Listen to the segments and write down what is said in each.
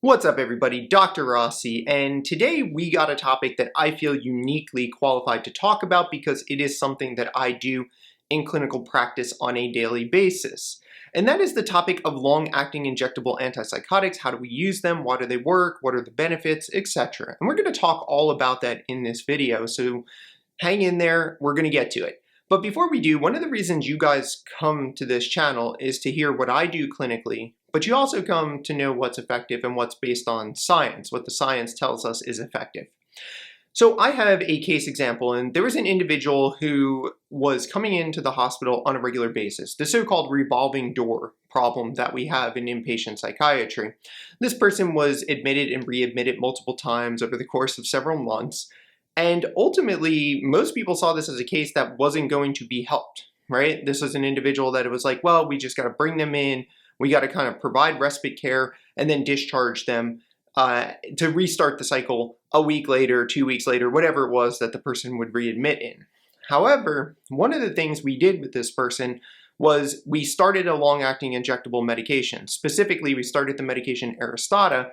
What's up everybody, Dr. Rossi, and today we got a topic that I feel uniquely qualified to talk about because it is something that I do in clinical practice on a daily basis. And that is the topic of long-acting injectable antipsychotics. How do we use them? Why do they work? What are the benefits? Etc. And we're going to talk all about that in this video, so hang in there, we're going to get to it. But before we do, one of the reasons you guys come to this channel is to hear what I do clinically, but you also come to know what's effective and what's based on science, what the science tells us is effective. So I have a case example, and there was an individual who was coming into the hospital on a regular basis, the so-called revolving door problem that we have in inpatient psychiatry. This person was admitted and readmitted multiple times over the course of several months. And ultimately, most people saw this as a case that wasn't going to be helped, right? This was an individual that it was like, well, we just got to bring them in, we got to kind of provide respite care and then discharge them to restart the cycle a week later, 2 weeks later, whatever it was that the person would readmit in. However, one of the things we did with this person was we started a long-acting injectable medication. Specifically, we started the medication Aristada.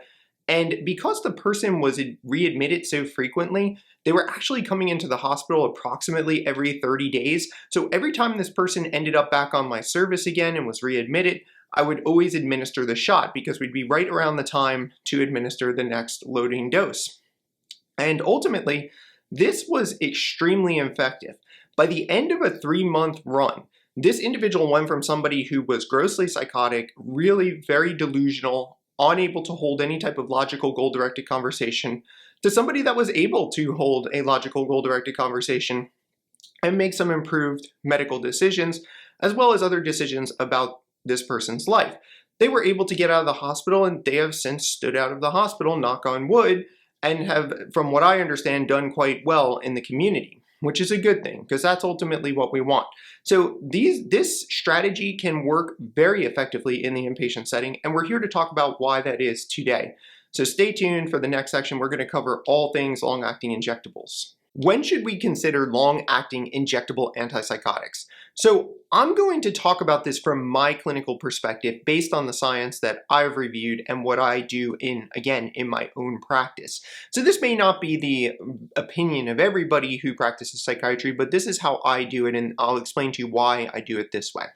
And because the person was readmitted so frequently, they were actually coming into the hospital approximately every 30 days. So every time this person ended up back on my service again and was readmitted, I would always administer the shot because we'd be right around the time to administer the next loading dose. And ultimately, this was extremely effective. By the end of a 3-month run, this individual went from somebody who was grossly psychotic, really very delusional, unable to hold any type of logical goal-directed conversation, to somebody that was able to hold a logical goal-directed conversation and make some improved medical decisions, as well as other decisions about this person's life. They were able to get out of the hospital, and they have since stood out of the hospital, knock on wood, and have, from what I understand, done quite well in the community, which is a good thing, because that's ultimately what we want. So this strategy can work very effectively in the inpatient setting, and we're here to talk about why that is today. So stay tuned for the next section. We're going to cover all things long-acting injectables. When should we consider long-acting injectable antipsychotics? So I'm going to talk about this from my clinical perspective based on the science that I've reviewed and what I do in my own practice. So this may not be the opinion of everybody who practices psychiatry, but this is how I do it, and I'll explain to you why I do it this way.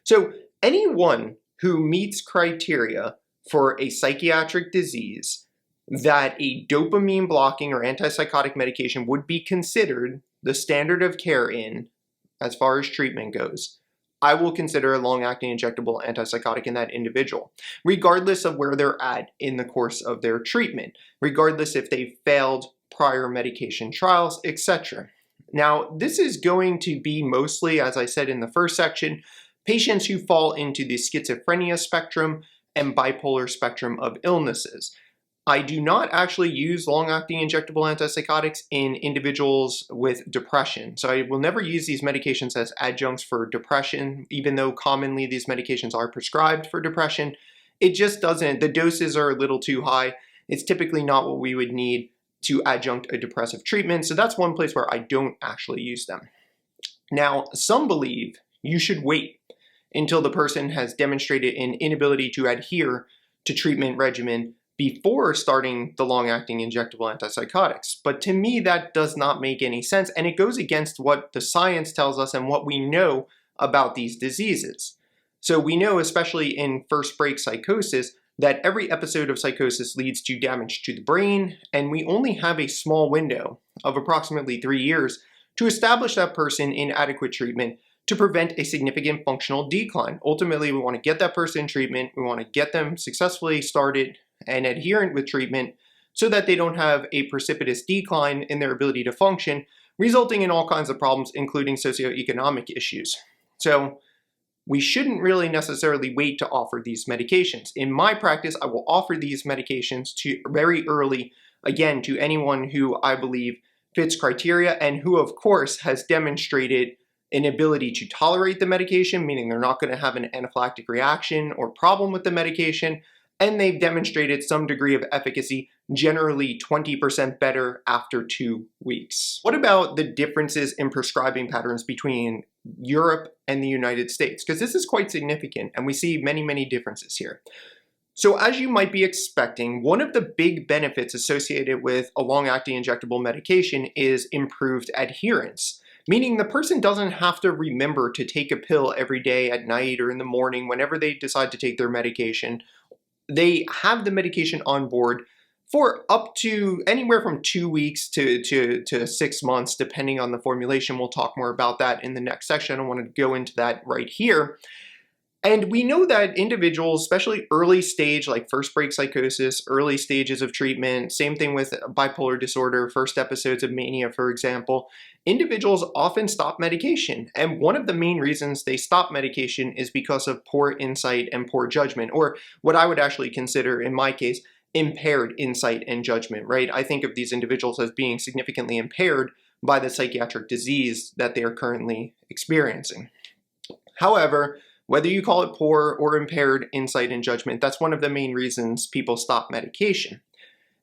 So anyone who meets criteria for a psychiatric disease that a dopamine blocking or antipsychotic medication would be considered the standard of care in, as far as treatment goes, I will consider a long-acting injectable antipsychotic in that individual, regardless of where they're at in the course of their treatment, regardless if they failed prior medication trials, etc. Now, this is going to be mostly, as I said in the first section, patients who fall into the schizophrenia spectrum and bipolar spectrum of illnesses. I do not actually use long-acting injectable antipsychotics in individuals with depression. So I will never use these medications as adjuncts for depression, even though commonly these medications are prescribed for depression. It just doesn't, the doses are a little too high. It's typically not what we would need to adjunct a depressive treatment. So that's one place where I don't actually use them. Now, some believe you should wait until the person has demonstrated an inability to adhere to treatment regimen before starting the long-acting injectable antipsychotics. But to me, that does not make any sense, and it goes against what the science tells us and what we know about these diseases. So we know, especially in first break psychosis, that every episode of psychosis leads to damage to the brain, and we only have a small window of approximately 3 years to establish that person in adequate treatment to prevent a significant functional decline. Ultimately, we want to get that person in treatment, we want to get them successfully started and adherent with treatment so that they don't have a precipitous decline in their ability to function, resulting in all kinds of problems, including socioeconomic issues. So we shouldn't really necessarily wait to offer these medications. In my practice, I will offer these medications to very early, again, to anyone who I believe fits criteria and who, of course, has demonstrated an ability to tolerate the medication, meaning they're not going to have an anaphylactic reaction or problem with the medication, and they've demonstrated some degree of efficacy, generally 20% better after 2 weeks. What about the differences in prescribing patterns between Europe and the United States? Because this is quite significant, and we see many, many differences here. So as you might be expecting, one of the big benefits associated with a long-acting injectable medication is improved adherence, meaning the person doesn't have to remember to take a pill every day at night or in the morning whenever they decide to take their medication. They have the medication on board for up to anywhere from 2 weeks to 6 months, depending on the formulation. We'll talk more about that in the next section. I don't want to go into that right here. And we know that individuals, especially early stage, like first break psychosis, early stages of treatment, same thing with bipolar disorder, first episodes of mania, for example, individuals often stop medication. And one of the main reasons they stop medication is because of poor insight and poor judgment, or what I would actually consider, in my case, impaired insight and judgment, right? I think of these individuals as being significantly impaired by the psychiatric disease that they are currently experiencing. However, whether you call it poor or impaired insight and judgment, that's one of the main reasons people stop medication.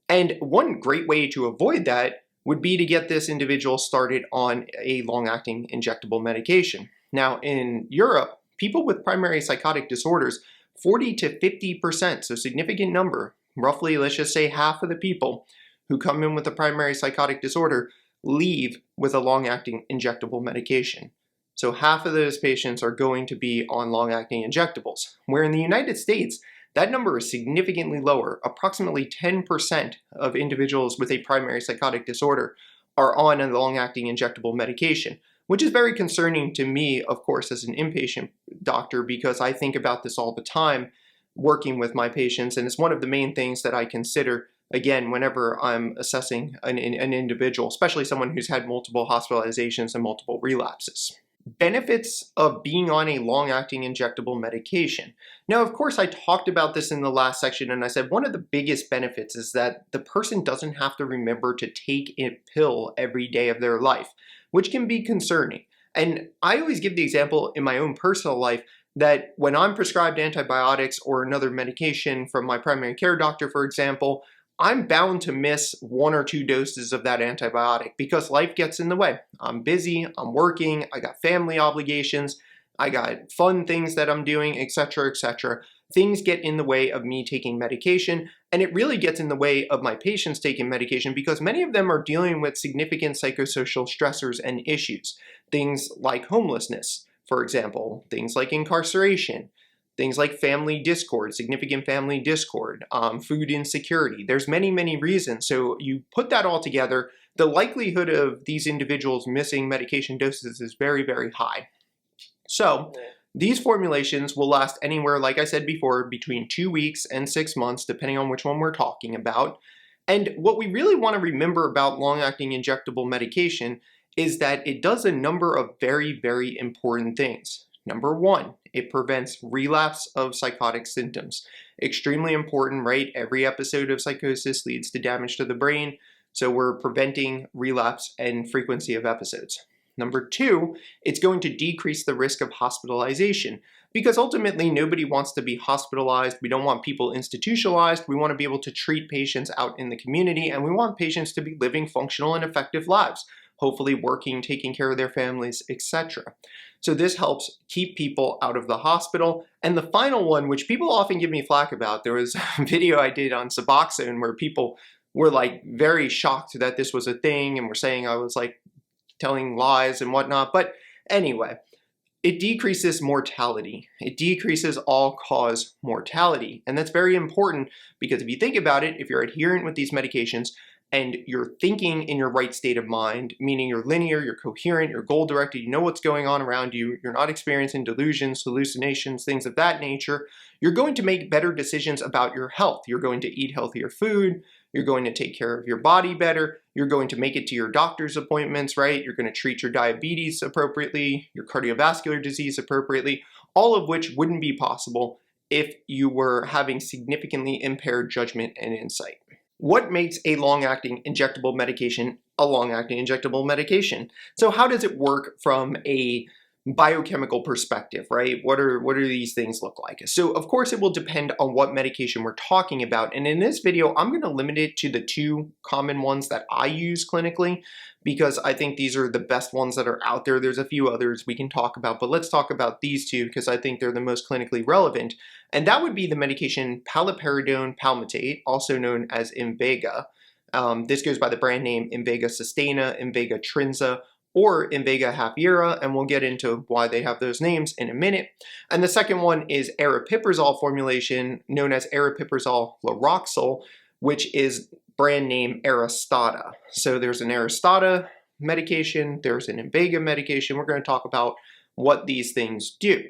And one great way to avoid that would be to get this individual started on a long-acting injectable medication. Now, in Europe, people with primary psychotic disorders, 40 to 50%, so significant number, roughly, let's just say half of the people who come in with a primary psychotic disorder leave with a long-acting injectable medication. So half of those patients are going to be on long-acting injectables, where in the United States, that number is significantly lower. Approximately 10% of individuals with a primary psychotic disorder are on a long-acting injectable medication, which is very concerning to me, of course, as an inpatient doctor, because I think about this all the time working with my patients, and it's one of the main things that I consider, again, whenever I'm assessing an individual, especially someone who's had multiple hospitalizations and multiple relapses. Benefits of being on a long-acting injectable medication. Now, of course, I talked about this in the last section, and I said one of the biggest benefits is that the person doesn't have to remember to take a pill every day of their life, which can be concerning. And I always give the example in my own personal life that when I'm prescribed antibiotics or another medication from my primary care doctor, for example, I'm bound to miss 1 or 2 doses of that antibiotic because life gets in the way. I'm busy, I'm working, I got family obligations, I got fun things that I'm doing, etc., etc. Things get in the way of me taking medication, and it really gets in the way of my patients taking medication because many of them are dealing with significant psychosocial stressors and issues. Things like homelessness, for example, things like incarceration, things like family discord, significant family discord, food insecurity. There's many, many reasons. So you put that all together, the likelihood of these individuals missing medication doses is very, very high. So these formulations will last anywhere, like I said before, between 2 weeks and 6 months, depending on which one we're talking about. And what we really want to remember about long-acting injectable medication is that it does a number of very, very important things. Number 1, it prevents relapse of psychotic symptoms. Extremely important, right? Every episode of psychosis leads to damage to the brain, so we're preventing relapse and frequency of episodes. Number 2, it's going to decrease the risk of hospitalization because ultimately nobody wants to be hospitalized. We don't want people institutionalized. We want to be able to treat patients out in the community, and we want patients to be living functional and effective lives, hopefully working, taking care of their families, etc. So this helps keep people out of the hospital. And the final one, which people often give me flack about, there was a video I did on Suboxone where people were like very shocked that this was a thing and were saying I was like telling lies and whatnot. But anyway, it decreases mortality. It decreases all-cause mortality. And that's very important because if you think about it, if you're adherent with these medications, and you're thinking in your right state of mind, meaning you're linear, you're coherent, you're goal-directed, you know what's going on around you, you're not experiencing delusions, hallucinations, things of that nature, you're going to make better decisions about your health. You're going to eat healthier food, you're going to take care of your body better, you're going to make it to your doctor's appointments, right? You're going to treat your diabetes appropriately, your cardiovascular disease appropriately, all of which wouldn't be possible if you were having significantly impaired judgment and insight. What makes a long-acting injectable medication a long-acting injectable medication? So how does it work from a biochemical perspective, right? What do these things look like? So of course it will depend on what medication we're talking about. And in this video, I'm going to limit it to the two common ones that I use clinically, because I think these are the best ones that are out there. There's a few others we can talk about, but let's talk about these two because I think they're the most clinically relevant. And that would be the medication paliperidone palmitate, also known as Invega. This goes by the brand name Invega Sustenna, Invega Trinza, or Invega Half-Year, and we'll get into why they have those names in a minute. And the second one is aripiprazole formulation, known as aripiprazole Laroxal, which is brand name Aristada. So there's an Aristada medication, there's an Invega medication. We're going to talk about what these things do.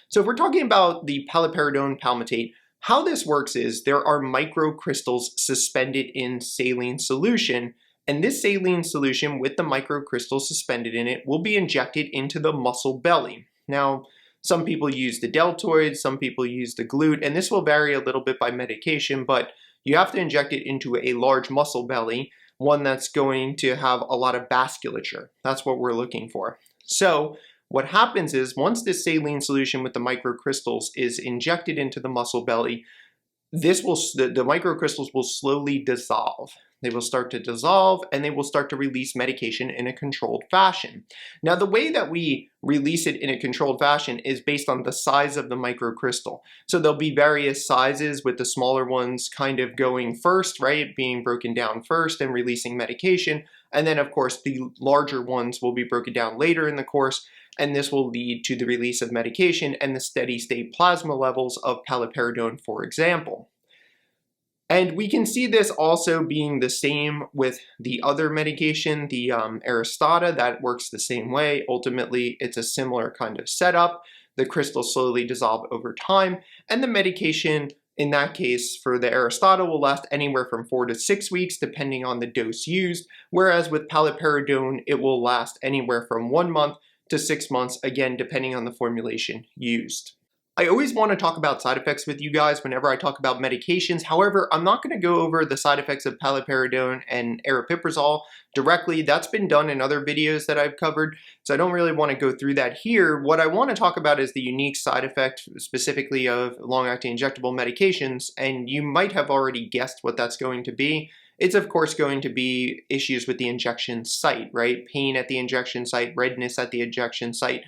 So if we're talking about the paliperidone palmitate, how this works is there are microcrystals suspended in saline solution, and this saline solution with the microcrystals suspended in it will be injected into the muscle belly. Now, some people use the deltoid, some people use the glute, and this will vary a little bit by medication, but you have to inject it into a large muscle belly, one that's going to have a lot of vasculature. That's what we're looking for. So what happens is once this saline solution with the microcrystals is injected into the muscle belly, the microcrystals will slowly dissolve. They will start to dissolve and they will start to release medication in a controlled fashion. Now, the way that we release it in a controlled fashion is based on the size of the microcrystal. So there'll be various sizes, with the smaller ones kind of going first, right? Being broken down first and releasing medication. And then, of course, the larger ones will be broken down later in the course. And this will lead to the release of medication and the steady state plasma levels of paliperidone, for example. And we can see this also being the same with the other medication, the Aristada, that works the same way. Ultimately, it's a similar kind of setup. The crystals slowly dissolve over time, and the medication in that case for the Aristada will last anywhere from 4 to 6 weeks depending on the dose used, whereas with paliperidone, it will last anywhere from 1 month to 6 months, again, depending on the formulation used. I always want to talk about side effects with you guys whenever I talk about medications. However, I'm not going to go over the side effects of paliperidone and aripiprazole directly. That's been done in other videos that I've covered, so I don't really want to go through that here. What I want to talk about is the unique side effect specifically of long-acting injectable medications, and you might have already guessed what that's going to be. It's of course going to be issues with the injection site, right? Pain at the injection site, redness at the injection site,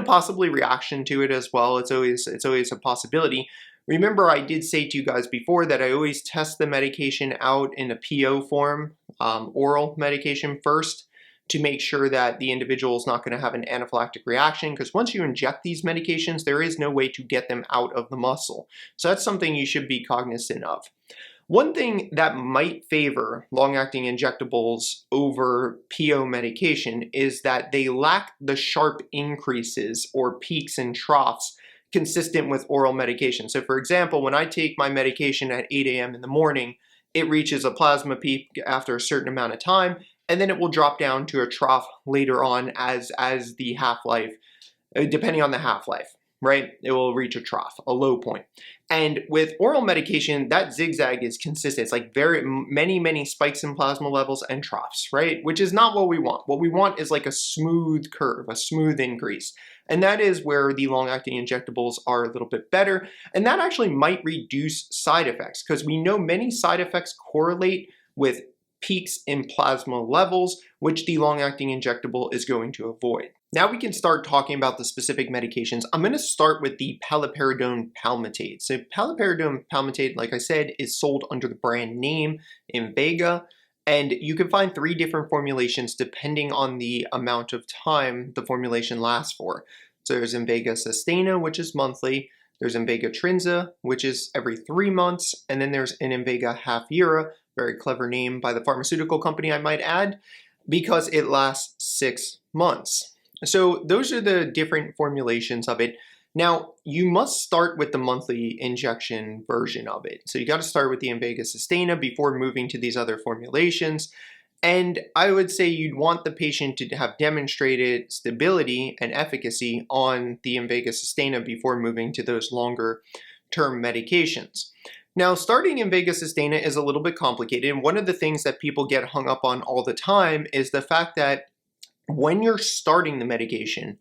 possibly reaction to it as well. It's always a possibility. Remember, I did say to you guys before that I always test the medication out in a PO form, oral medication first, to make sure that the individual is not going to have an anaphylactic reaction, because once you inject these medications, there is no way to get them out of the muscle. So that's something you should be cognizant of. One thing that might favor long-acting injectables over PO medication is that they lack the sharp increases or peaks and troughs consistent with oral medication. So for example, when I take my medication at 8 a.m. in the morning, it reaches a plasma peak after a certain amount of time, and then it will drop down to a trough later on as the half-life, depending on the half-life. Right? It will reach a trough, a low point. And with oral medication, that zigzag is consistent. It's like very many spikes in plasma levels and troughs, right? Which is not what we want. What we want is like a smooth curve, a smooth increase. And that is where the long-acting injectables are a little bit better. And that actually might reduce side effects, because we know many side effects correlate with peaks in plasma levels, which the long-acting injectable is going to avoid. Now we can start talking about the specific medications. I'm going to start with the paliperidone palmitate. So paliperidone palmitate, like I said, is sold under the brand name Invega, and you can find 3 different formulations depending on the amount of time the formulation lasts for. So there's Invega Sustenna, which is monthly. There's Invega Trinza, which is every 3 months, and then there's an Invega Half-Year, very clever name by the pharmaceutical company, I might add, because it lasts 6 months. So those are the different formulations of it. Now, you must start with the monthly injection version of it. So you got to start with the Invega Sustenna before moving to these other formulations. And I would say you'd want the patient to have demonstrated stability and efficacy on the Invega Sustenna before moving to those longer term medications. Now, starting Invega Sustenna is a little bit complicated. And one of the things that people get hung up on all the time is the fact that when you're starting the medication,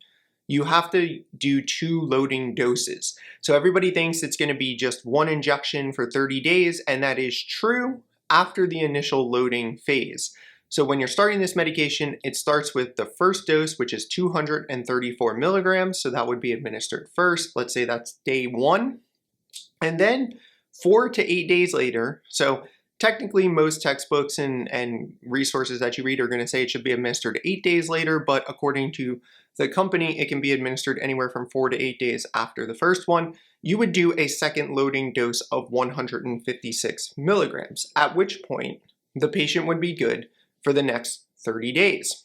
you have to do 2 loading doses. So everybody thinks it's going to be just 1 injection for 30 days, and that is true after the initial loading phase. So when you're starting this medication, it starts with the first dose, which is 234 milligrams. So that would be administered first. Let's say that's day 1. And then 4 to 8 days later, so technically most textbooks and resources that you read are going to say it should be administered 8 days later, but according to the company, it can be administered anywhere from 4 to 8 days after the first one. You would do a second loading dose of 156 milligrams, at which point the patient would be good for the next 30 days.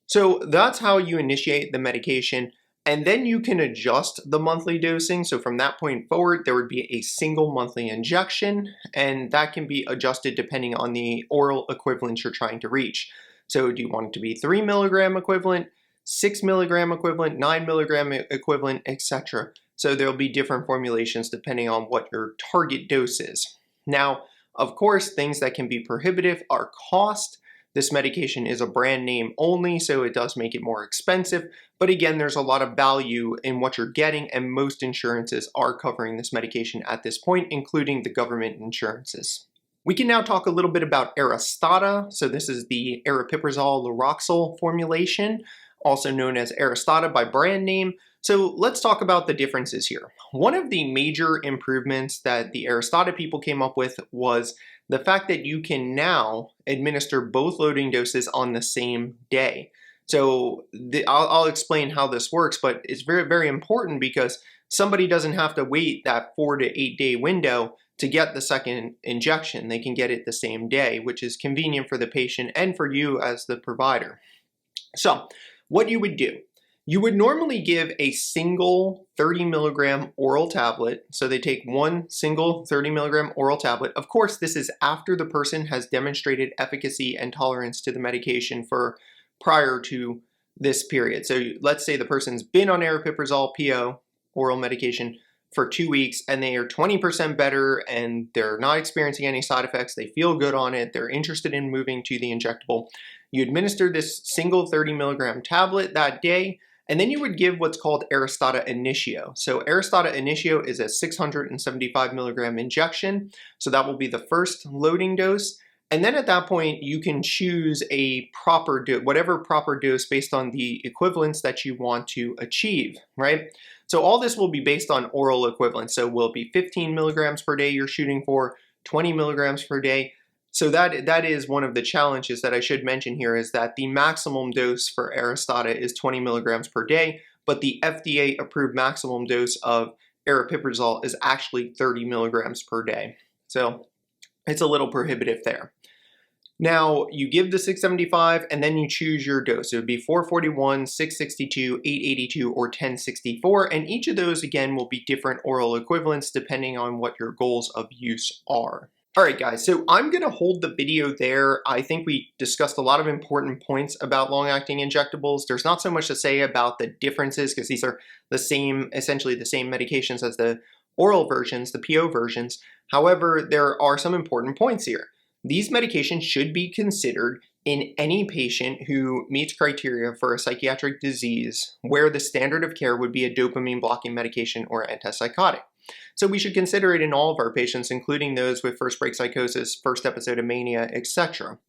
So that's how you initiate the medication. And then you can adjust the monthly dosing. So from that point forward, there would be a single monthly injection, and that can be adjusted depending on the oral equivalent you're trying to reach. So do you want it to be 3 milligram equivalent, 6 milligram equivalent, 9 milligram equivalent, etc. So there'll be different formulations depending on what your target dose is. Now, of course, things that can be prohibitive are cost. This medication is a brand name only, so it does make it more expensive. But again, there's a lot of value in what you're getting, and most insurances are covering this medication at this point, including the government insurances. We can now talk a little bit about Aristada. So this is the aripiprazole Loraxol formulation, also known as Aristada by brand name. So let's talk about the differences here. One of the major improvements that the Aristada people came up with was the fact that you can now administer both loading doses on the same day. So I'll explain how this works, but it's very, very important because somebody doesn't have to wait that 4 to 8 day window to get the second injection. They can get it the same day, which is convenient for the patient and for you as the provider. So what you would do, you would normally give a single 30 milligram oral tablet. So they take one single 30 milligram oral tablet. Of course, this is after the person has demonstrated efficacy and tolerance to the medication for prior to this period. So let's say the person's been on aripiprazole PO, oral medication, for 2 weeks, and they are 20% better and they're not experiencing any side effects. They feel good on it. They're interested in moving to the injectable. You administer this single 30 milligram tablet that day, and then you would give what's called Aristada Initio. So Aristada Initio is a 675 milligram injection. So that will be the first loading dose. And then at that point, you can choose a proper dose, whatever proper dose based on the equivalence that you want to achieve, right? So all this will be based on oral equivalence. So will it be 15 milligrams per day you're shooting for, 20 milligrams per day? So that is one of the challenges that I should mention here, is that the maximum dose for Aristada is 20 milligrams per day, but the FDA approved maximum dose of aripiprazole is actually 30 milligrams per day. So it's a little prohibitive there. Now you give the 675 and then you choose your dose. It would be 441, 662, 882, or 1064. And each of those again will be different oral equivalents depending on what your goals of use are. All right, guys, so I'm gonna hold the video there. I think we discussed a lot of important points about long-acting injectables. There's not so much to say about the differences because these are the same, essentially the same medications as the oral versions, the PO versions. However, there are some important points here. These medications should be considered in any patient who meets criteria for a psychiatric disease where the standard of care would be a dopamine blocking medication or antipsychotic. So we should consider it in all of our patients, including those with first break psychosis, first episode of mania, etc.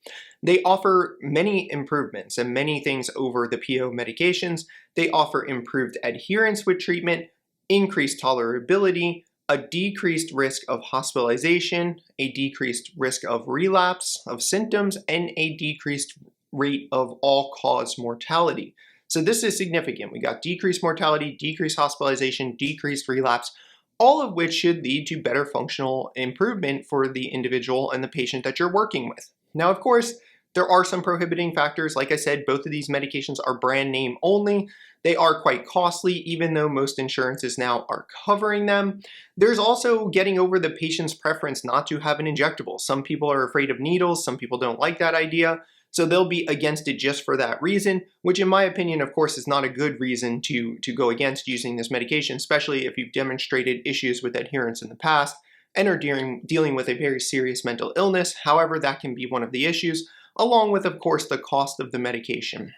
They offer many improvements and many things over the PO medications. They offer improved adherence with treatment, increased tolerability, a decreased risk of hospitalization, a decreased risk of relapse of symptoms, and a decreased rate of all-cause mortality. So this is significant. We got decreased mortality, decreased hospitalization, decreased relapse, all of which should lead to better functional improvement for the individual and the patient that you're working with. Now, of course, there are some prohibiting factors. Like I said, both of these medications are brand name only. They are quite costly, even though most insurances now are covering them. There's also getting over the patient's preference not to have an injectable. Some people are afraid of needles, some people don't like that idea, so they'll be against it just for that reason, which in my opinion, of course, is not a good reason to go against using this medication, especially if you've demonstrated issues with adherence in the past and are dealing with a very serious mental illness. However, that can be one of the issues, along with, of course, the cost of the medication.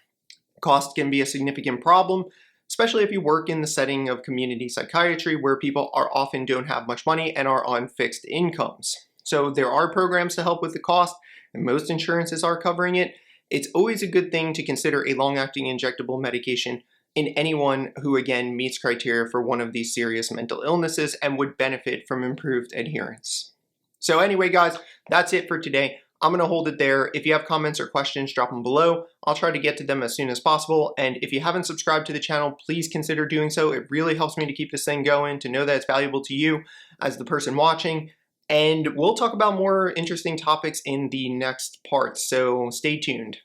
Cost can be a significant problem. especially if you work in the setting of community psychiatry where people often don't have much money and are on fixed incomes. So there are programs to help with the cost, and most insurances are covering it. It's always a good thing to consider a long-acting injectable medication in anyone who, again, meets criteria for one of these serious mental illnesses and would benefit from improved adherence. So anyway, guys, that's it for today. I'm going to hold it there. If you have comments or questions, drop them below. I'll try to get to them as soon as possible. And if you haven't subscribed to the channel, please consider doing so. It really helps me to keep this thing going, to know that it's valuable to you as the person watching. And we'll talk about more interesting topics in the next part, so stay tuned.